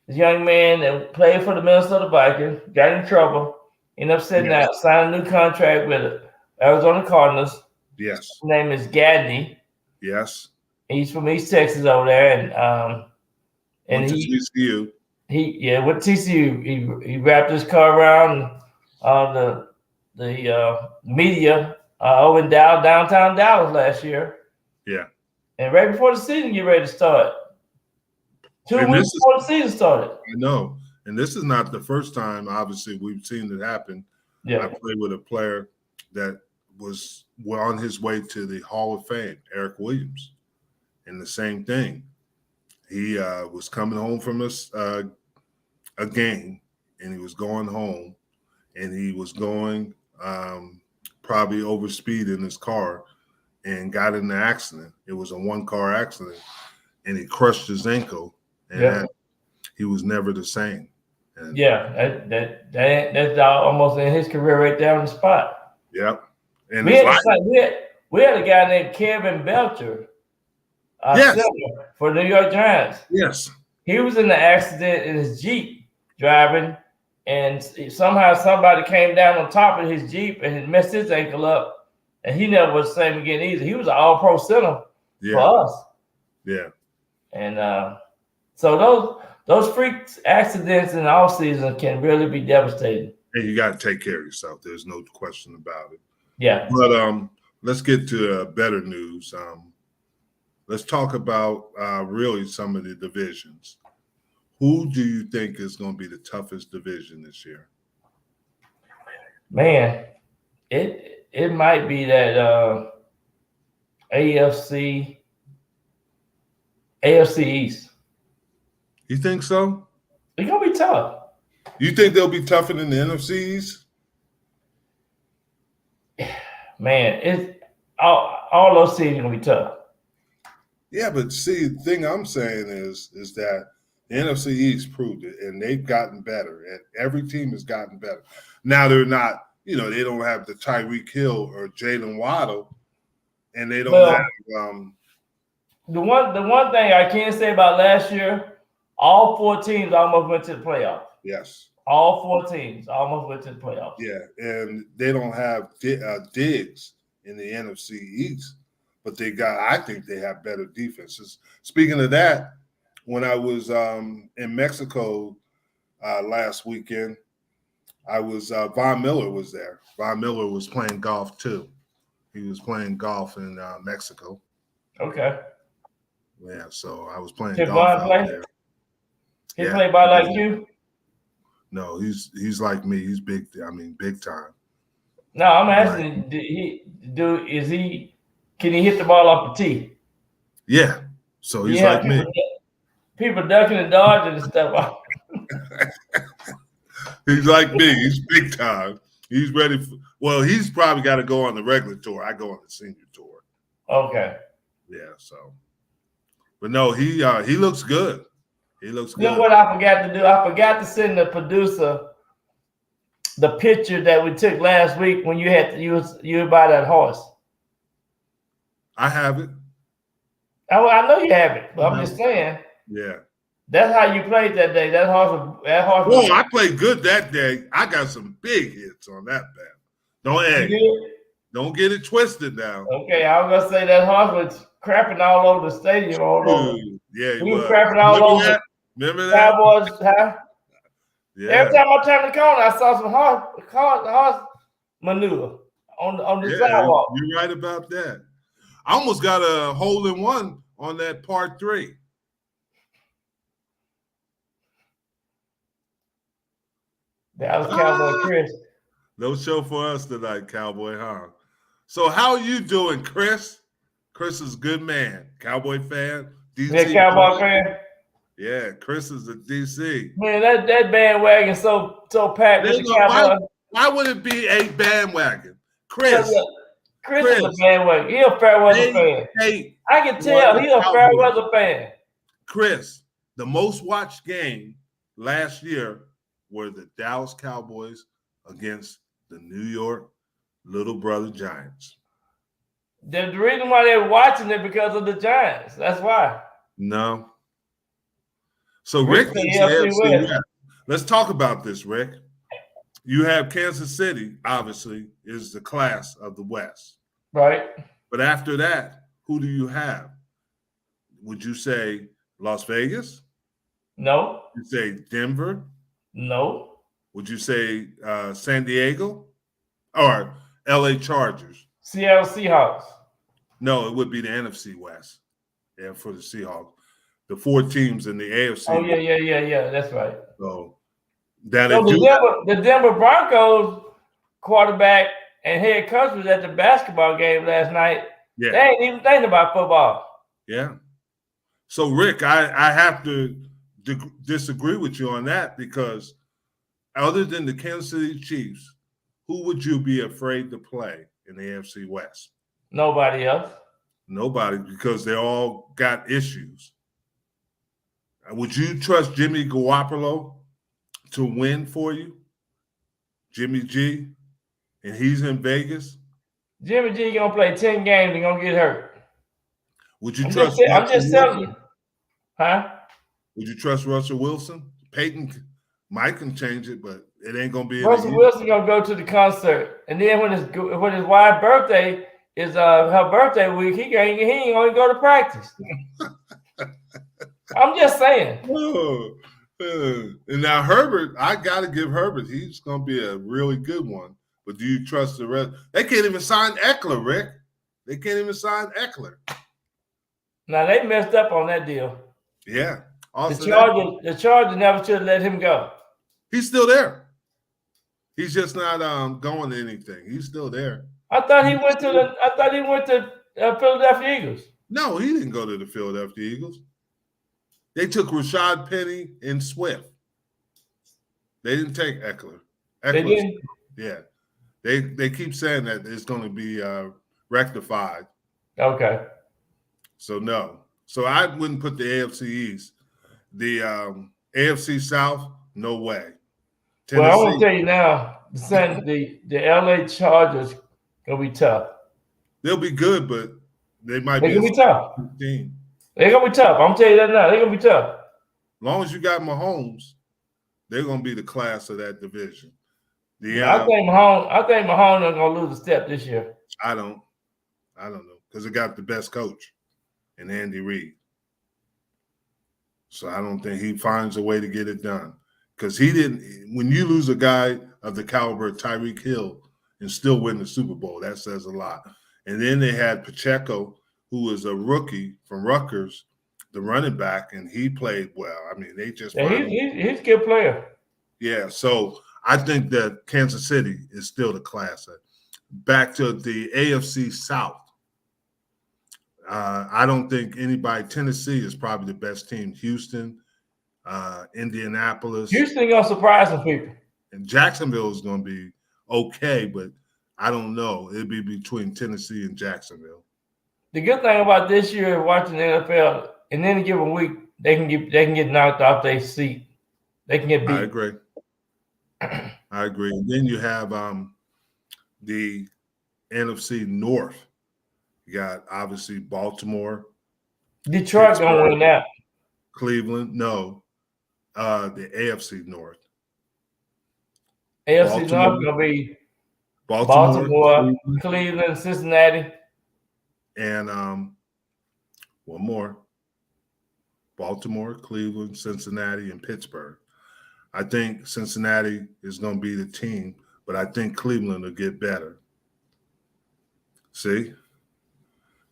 this young man that played for the Minnesota Vikings got in trouble, ended up sitting out, signed a new contract with Arizona Cardinals. Yes. His name is Gadney. Yes. He's from East Texas over there, and went to TCU. With TCU, he wrapped his car around the media over in downtown Dallas last year. Yeah. And right before the season get ready to start. 2 weeks before the season started. I know. And this is not the first time, obviously, we've seen it happen. Yeah. I played with a player that was on his way to the Hall of Fame, Eric Williams. And the same thing. He was coming home from a game, and he was going home, and he was going probably over speed in his car and got in an accident. It was a one-car accident, and he crushed his ankle, and he was never the same. And that's almost in his career right there on the spot. Yep. And we had a guy named Kevin Belcher. For the New York Giants. Yes. He was in the accident in his Jeep driving, and somehow somebody came down on top of his Jeep and messed his ankle up, and he never was the same again either. He was an all-pro center for us. Yeah. And so those freak accidents in the offseason can really be devastating. And you got to take care of yourself. There's no question about it. Yeah. But let's get to better news. Let's talk about really some of the divisions. Who do you think is going to be the toughest division this year? Man, it might be that AFC East. You think so? It's going to be tough. You think they'll be tougher than the NFC East? Man, it's all those teams are going to be tough. Yeah, but see, the thing I'm saying is that the NFC East proved it, and they've gotten better. And every team has gotten better. Now they're not, they don't have the Tyreek Hill or Jalen Waddle, and they don't have. The one thing I can say about last year, all 4 teams almost went to the playoffs. Yes. All 4 teams almost went to the playoffs. Yeah, and they don't have Diggs in the NFC East. But I think they have better defenses. Speaking of that, when I was in Mexico last weekend, Von Miller was there. Von Miller was playing golf too. He was playing golf in Mexico. Okay. Yeah, so I was playing golf out there. He played by like you? No, he's like me. He's big. Big time. No, I'm asking. Can he hit the ball off the tee? Yeah. So he's like me. People ducking and dodging and stuff. He's like me. He's big time. He's ready he's probably got to go on the regular tour. I go on the senior tour. Okay. Yeah, so. But no, he looks good. He looks good. You know what I forgot to do? I forgot to send the producer the picture that we took last week when you were by that horse. I have it. I know you have it, but I'm just saying. Yeah. That's how you played that day. That horse. Well, I played good that day. I got some big hits on that bat. Don't get it twisted now. Okay, I was gonna say that horse was crapping all over the stadium. Yeah, he was crapping all over. Remember that? Cowboys, huh? Yeah. Every time I turned the corner, I saw some horse manure on the sidewalk. You're right about that. I almost got a hole-in-one on that part 3. Dallas Cowboy Chris. No show for us tonight, Cowboy, huh? So how are you doing, Chris? Chris is a good man. Cowboy fan. DC Yeah, Cowboy fan. Yeah, Chris is a DC. Man, that bandwagon so packed with the Cowboys. Why would it be a bandwagon? Chris. Yeah. Chris is a bandwagon. He a fair weather fan. I can tell he a fair weather fan. Chris, the most watched game last year were the Dallas Cowboys against the New York Little Brother Giants. The reason why they're watching it because of the Giants. That's why. No. So Rick thinks the AFC West. Let's talk about this, Rick. You have Kansas City, obviously, is the class of the West. Right. But after that, who do you have? Would you say Las Vegas? No. Would you say Denver? No. Would you say San Diego? Or LA Chargers? Seattle Seahawks. No, it would be the NFC West. Yeah, for the Seahawks. The 4 teams in the AFC. Oh, yeah. That's right. So that the Denver Broncos quarterback and head coach was at the basketball game last night. Yeah. They ain't even thinking about football. Yeah. So, Rick, I have to disagree with you on that because other than the Kansas City Chiefs, who would you be afraid to play in the AFC West? Nobody else. Nobody, because they all got issues. Would you trust Jimmy Garoppolo to win for you? Jimmy G, and he's in Vegas? Jimmy G going to play 10 games and going to get hurt. Would you trust I'm just telling you. Huh? Would you trust Russell Wilson? Peyton Mike can change it, but it ain't going to be. Russell Wilson going to go to the concert. And then when his wife's birthday is her birthday week, he ain't going to go to practice. I'm just saying. And now Herbert, I got to give Herbert. He's going to be a really good one. But do you trust the rest? They can't even sign Eckler, Rick. They can't even sign Eckler. Now, they messed up on that deal. Yeah. The Chargers never should have let him go. He's still there. He's just not going to anything. He's still there. I thought he went to Philadelphia Eagles. No, he didn't go to the Philadelphia Eagles. They took Rashad Penny and Swift. They didn't take Eckler. They didn't? Yeah. They keep saying that it's going to be rectified. Okay. So, no. So, I wouldn't put the AFC East. The AFC South, no way. Tennessee. Well, I want to tell you now, the LA Chargers going to be tough. They'll be good, but they might be going to be tough. Team. They're going to be tough. I'm going to tell you that now. They're going to be tough. As long as you got Mahomes, they're going to be the class of that division. I think Mahomes is going to lose a step this year. I don't know because they got the best coach in Andy Reid. So I don't think he finds a way to get it done because he didn't. When you lose a guy of the caliber of Tyreek Hill and still win the Super Bowl, that says a lot. And then they had Pacheco, who was a rookie from Rutgers, the running back, and he played well. I mean, they just he's a good player. Yeah, so I think that Kansas City is still the class. Back to the AFC South. I don't think anybody. Tennessee is probably the best team. Houston, Indianapolis. Houston gonna surprise some people. And Jacksonville is going to be okay, but I don't know. It'll be between Tennessee and Jacksonville. The good thing about this year watching the NFL, in any given week, they can get knocked off their seat. They can get beat. I agree. And then you have the NFC North. You got obviously Baltimore. Detroit gonna win that. Cleveland, no. The AFC North. AFC North gonna be Baltimore, Cleveland, Cincinnati. And one more. Baltimore, Cleveland, Cincinnati, and Pittsburgh. I think Cincinnati is going to be the team, but I think Cleveland will get better. See?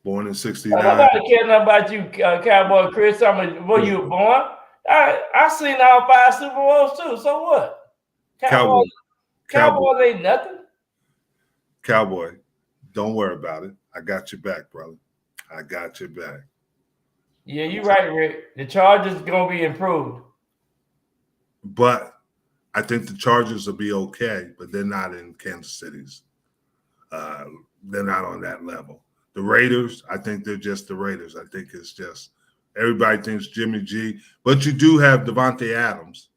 Born in 69. Nobody cares nothing about you, Cowboy Chris. Where you were born? I seen all 5 Super Bowls too. So what? Cowboys ain't nothing. Cowboy, don't worry about it. I got your back, brother. I got your back. Yeah, you're right, Rick. The Chargers going to be improved. But I think the Chargers will be okay, but they're not in Kansas City's. They're not on that level. The Raiders, I think they're just the Raiders. I think it's just everybody thinks Jimmy G, but you do have Devontae Adams.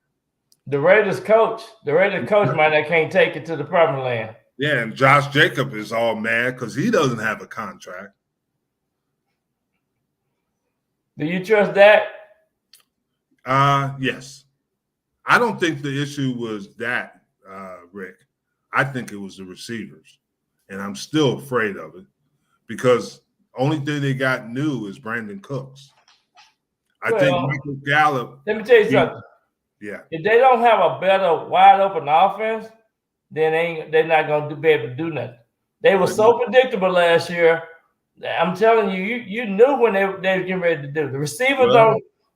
The Raiders coach might not can't take it to the promised land. Yeah, and Josh Jacobs is all mad because he doesn't have a contract. Do you trust that? Yes. I don't think the issue was that, Rick. I think it was the receivers, and I'm still afraid of it because only thing they got new is Brandon Cooks. I think Michael Gallup. Let me tell you something. Yeah. If they don't have a better wide open offense, then they're not going to be able to do nothing. They were so predictable last year. I'm telling you, you knew when they were getting ready to do. The receivers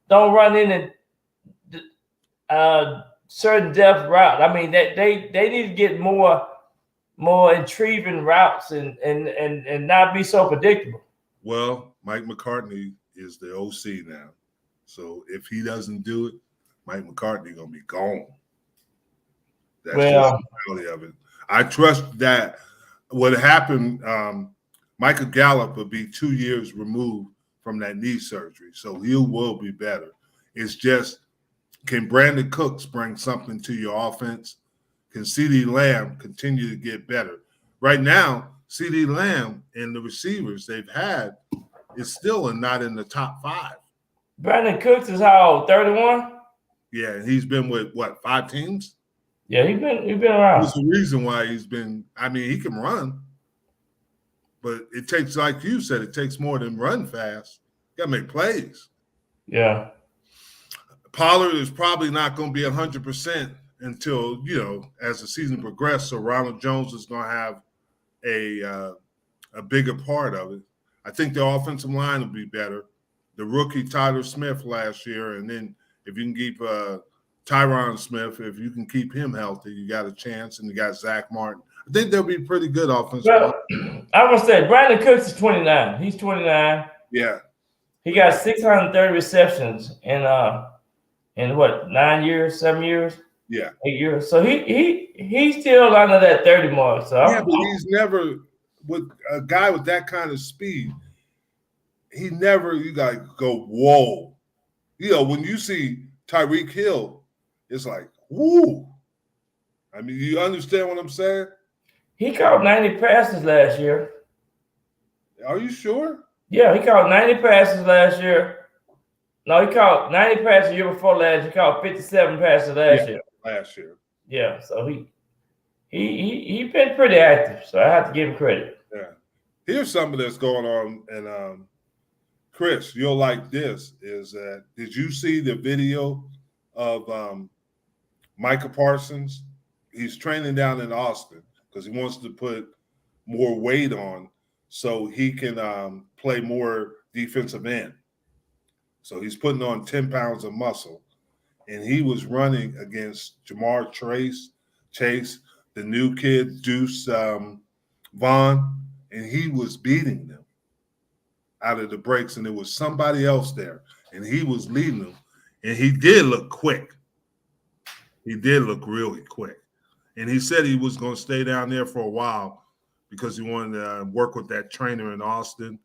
don't run in and certain depth route. I mean, they need to get more intriguing routes and not be so predictable. Well, Mike McCartney is the OC now, so if he doesn't do it, Mike McCartney gonna be gone. That's just the reality of it. I trust that what happened. Michael Gallup will be 2 years removed from that knee surgery, so he will be better. It's just, can Brandon Cooks bring something to your offense? Can CeeDee Lamb continue to get better? Right now, CeeDee Lamb and the receivers they've had is still not in the top 5. Brandon Cooks is how old? 31? Yeah, and he's been with what, 5 teams? Yeah, he's been around. There's a reason why he's been. I mean, he can run, but it takes, like you said, it takes more than run fast. You got to make plays. Yeah. Pollard is probably not going to be 100% until, as the season progresses. So Ronald Jones is going to have a bigger part of it. I think the offensive line will be better. The rookie Tyler Smith last year, and then if you can keep Tyron Smith, if you can keep him healthy, you got a chance. And you got Zach Martin. I think they'll be pretty good offensive. Well, I would say Brandon Cooks is 29. He's 29. Yeah. He got 630 receptions in what, 9 years, 7 years? Yeah. 8 years. So he's still under that 30 mark. So yeah, but he's never, with a guy with that kind of speed, you got to go, whoa. When you see Tyreek Hill, it's like, woo. I mean, you understand what I'm saying? He caught 90 passes last year. Are you sure? Yeah, he caught 90 passes last year. No, he caught 90 passes the year before last. He caught 57 passes last year. Last year. Yeah, so he been pretty active. So I have to give him credit. Yeah. Here's something that's going on, and Chris, you'll like this. Is that did you see the video of Micah Parsons? He's training down in Austin because he wants to put more weight on so he can play more defensive end. So he's putting on 10 pounds of muscle. And he was running against Jamar Chase, the new kid, Deuce Vaughn, and he was beating them out of the breaks. And there was somebody else there, and he was leading them. And he did look quick. He did look really quick. And he said he was going to stay down there for a while because he wanted to work with that trainer in Austin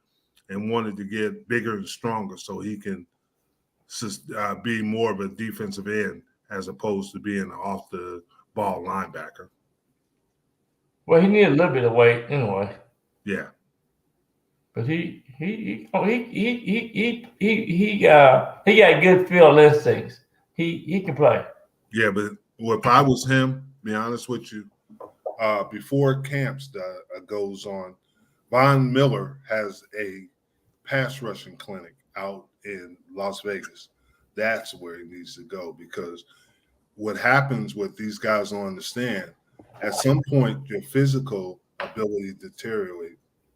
and wanted to get bigger and stronger so he can be more of a defensive end as opposed to being an off-the-ball linebacker. Well, he needed a little bit of weight anyway. Yeah. But he got good field instincts. He can play. Yeah, but if I was him, be honest with you, before camps goes on, Von Miller has a pass rushing clinic out in Las Vegas. That's where he needs to go because what happens with these guys don't understand, at some point your physical ability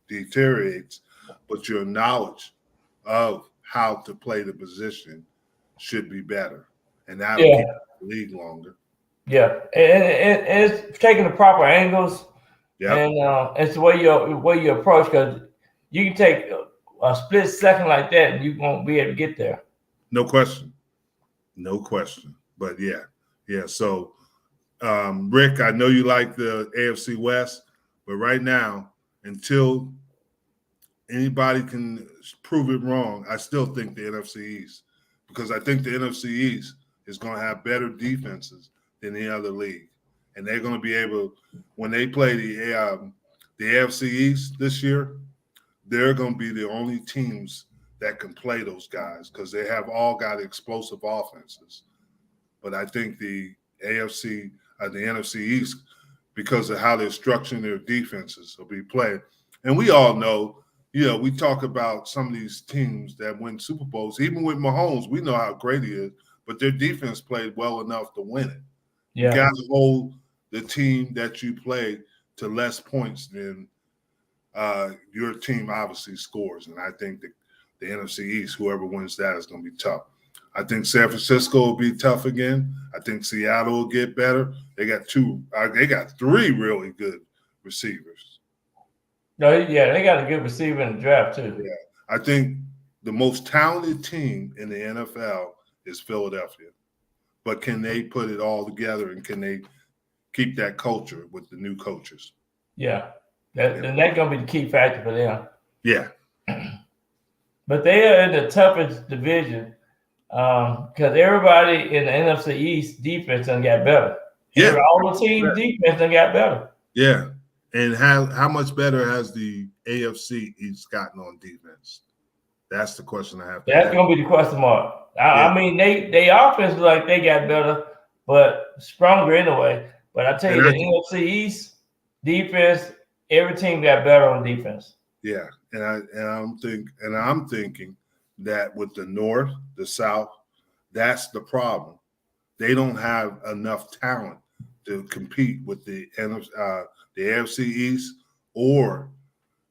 deteriorates, but your knowledge of how to play the position should be better, and that'll keep the league longer. Yeah, and it's taking the proper angles, and it's the way you approach, because you can take a split second like that, and you won't be able to get there. No question. But yeah. So, Rick, I know you like the AFC West, but right now, until anybody can prove it wrong, I still think the NFC East, because I think the NFC East is going to have better defenses than the other league, and they're going to be able, when they play the AFC East this year, they're going to be the only teams that can play those guys, because they have all got explosive offenses. But I think the NFC East, because of how they're structuring their defenses, will be playing. And we all know, we talk about some of these teams that win Super Bowls. Even with Mahomes, we know how great he is, but their defense played well enough to win it. Yeah. You got to hold the team that you play to less points than your team obviously scores. And I think that the NFC East, whoever wins that, is going to be tough. I think San Francisco will be tough again. I think Seattle will get better. They got three really good receivers. No, yeah, they got a good receiver in the draft too. Yeah, I think the most talented team in the NFL is Philadelphia. But can they put it all together, and can they keep that culture with the new coaches? Yeah, and that's going to be the key factor for them. Yeah. But they are in the toughest division, because everybody in the NFC East defense done got better. Yeah. All the team defense done got better. Yeah. And how much better has the AFC East gotten on defense? That's the question I have to ask. That's going to be the question mark. I mean, they offense like they got better, but stronger anyway. But I tell you, the NFC East defense, every team got better on defense. Yeah, and I'm thinking that with the North, the South, that's the problem. They don't have enough talent to compete with the AFC East or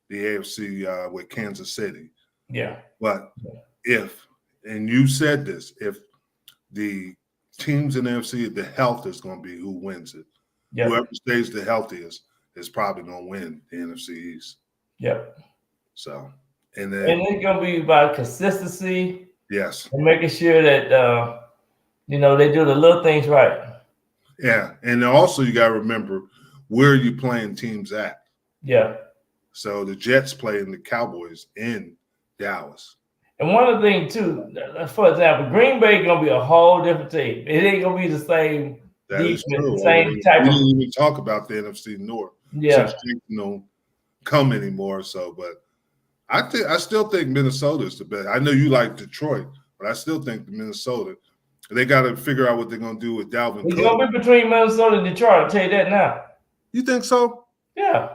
the AFC with Kansas City. Yeah. But and you said this, if the teams in the NFC, the health is going to be who wins it. Yep. Whoever stays the healthiest is probably going to win the NFC East. Yep. So, and it's going to be about consistency. Yes. And making sure that, they do the little things right. Yeah. And also you got to remember, where are you playing teams at? Yeah. So the Jets playing the Cowboys in Dallas. And one of the things, too, for example, Green Bay going to be a whole different team. It ain't going to be the same defense, the same type of. We didn't even talk about the NFC North. Yeah. Since they don't come anymore. So, but I still think Minnesota is the best. I know you like Detroit, but I still think the Minnesota, they got to figure out what they're going to do with Dalvin Cook. It's going to be between Minnesota and Detroit. I'll tell you that now. You think so? Yeah.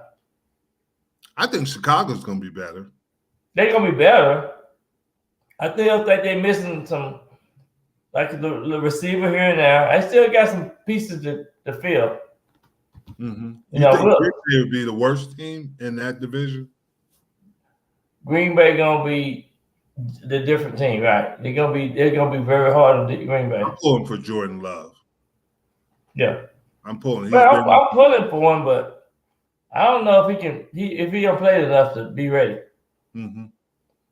I think Chicago's going to be better. They're going to be better. I still think they're missing some, like the receiver here and there. I still got some pieces to fill. Mm-hmm. You think Green Bay would be the worst team in that division? Green Bay gonna be the different team, right? They're gonna be very hard on Green Bay. I'm pulling for Jordan Love. Yeah, I'm pulling. I'm pulling for him, but I don't know if he don't play enough to be ready. Mm-hmm.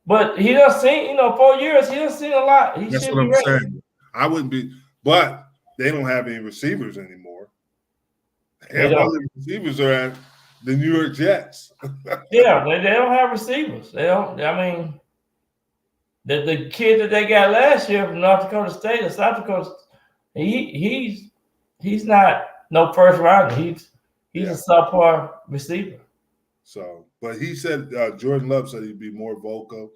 But he done seen, 4 years. He done seen a lot. That's what I'm saying. I wouldn't be, but they don't have any receivers anymore. And all the receivers are at the New York Jets. Yeah, they don't have receivers. They don't. I mean, the kid that they got last year from North Dakota State or South Dakota, he's not no first rounder. He's a subpar receiver. So, but he said Jordan Love said he'd be more vocal.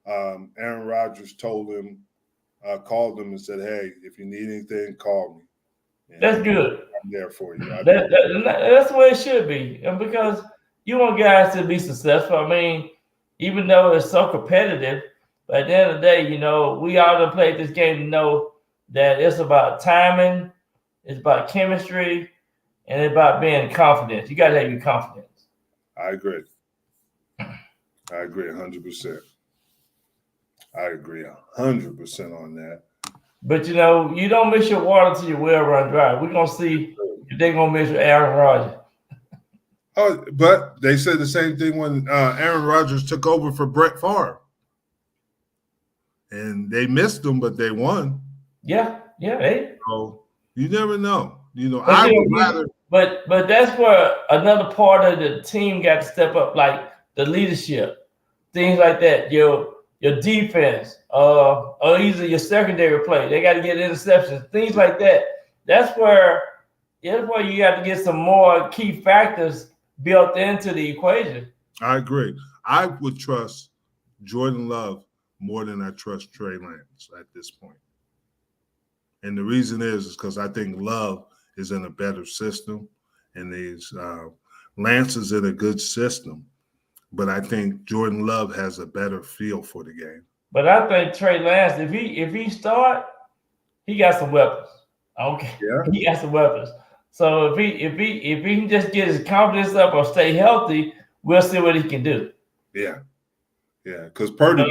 Aaron Rodgers called him and said, "Hey, if you need anything, call me." And that's good. I'm there for you. That's the way it should be, and because you want guys to be successful. I mean, even though it's so competitive, but at the end of the day, we all done played this game to know that it's about timing, It's about chemistry, and it's about being confident. You got to have your confidence. I agree. I agree 100%. I agree 100% on that. But, you know, you don't miss your water till your well run dry. We're going to see if they're going to miss Aaron Rodgers. Oh, but they said the same thing when Aaron Rodgers took over for Brett Favre. And they missed him, but they won. Yeah. Hey. So you never know. You know, I would rather. But that's where another part of the team got to step up, like the leadership, things like that. Your defense, or either your secondary play, they got to get interceptions, things like that. That's where you got to get some more key factors built into the equation. I agree. I would trust Jordan Love more than I trust Trey Lance at this point. And the reason is because I think Love is in a better system, and Lance is in a good system. But I think Jordan Love has a better feel for the game. But I think Trey Lance, if he start, he got some weapons. Okay, yeah. He got some weapons. So if he can just get his confidence up or stay healthy, we'll see what he can do. Yeah. Because Purdy is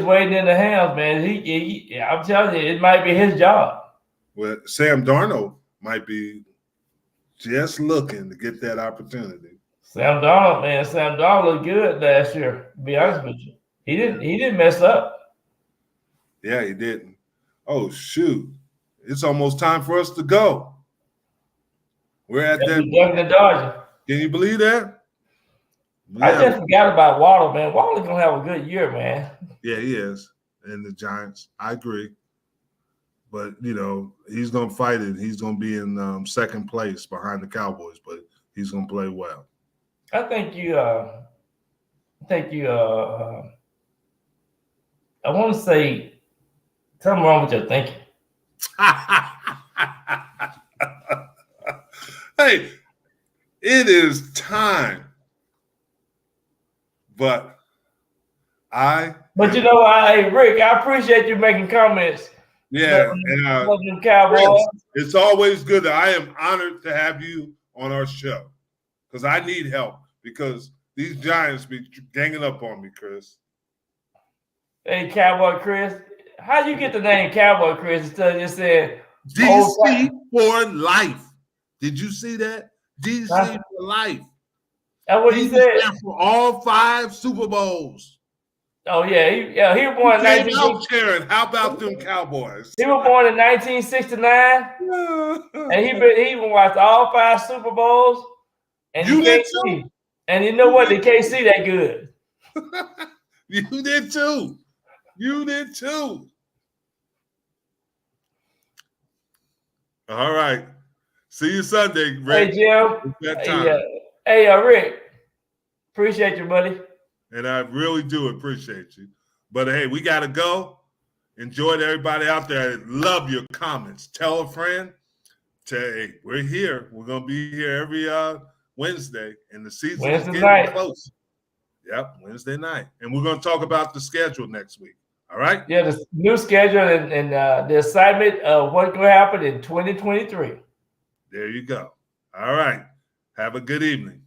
waiting in the house, man. I'm telling you, it might be his job. Well, Sam Darnold might be just looking to get that opportunity. Sam Darnold looked good last year, to be honest with you. He didn't mess up. Yeah, he didn't. Oh, shoot. It's almost time for us to go. We're at that. Dodger. Can you believe that? Yeah. I just forgot about Waddle, man. Waddle's going to have a good year, man. Yeah, he is. And the Giants, I agree. But, you know, he's going to fight it. He's going to be in second place behind the Cowboys, but he's going to play well. I think I want to say something wrong with your thinking. Hey, it is time. But you know, Rick, I appreciate you making comments. Yeah, Cowboys. It's always good. I am honored to have you on our show because I need help because these Giants be ganging up on me, Chris. Hey, Cowboy Chris, how you get the name Cowboy Chris instead of just saying DC for life? Did you see that? DC for life. That's what he said. For all 5 Super Bowls. Oh yeah, he was born in 1969. How about them Cowboys? He was born in 1969, and he even watched all 5 Super Bowls. And you did too. And you know what? They can't see that good. You did too. You did too. All right. See you Sunday, Rick. Hey Jim. Hey, Rick. Appreciate you, buddy. And I really do appreciate you. But hey, we got to go. Enjoy everybody out there. I love your comments. Tell a friend. Hey, we're here. We're going to be here every Wednesday. And the season is getting close. Yep, Wednesday night. And we're going to talk about the schedule next week. All right? Yeah, the new schedule and the assignment of what's going to happen in 2023. There you go. All right. Have a good evening.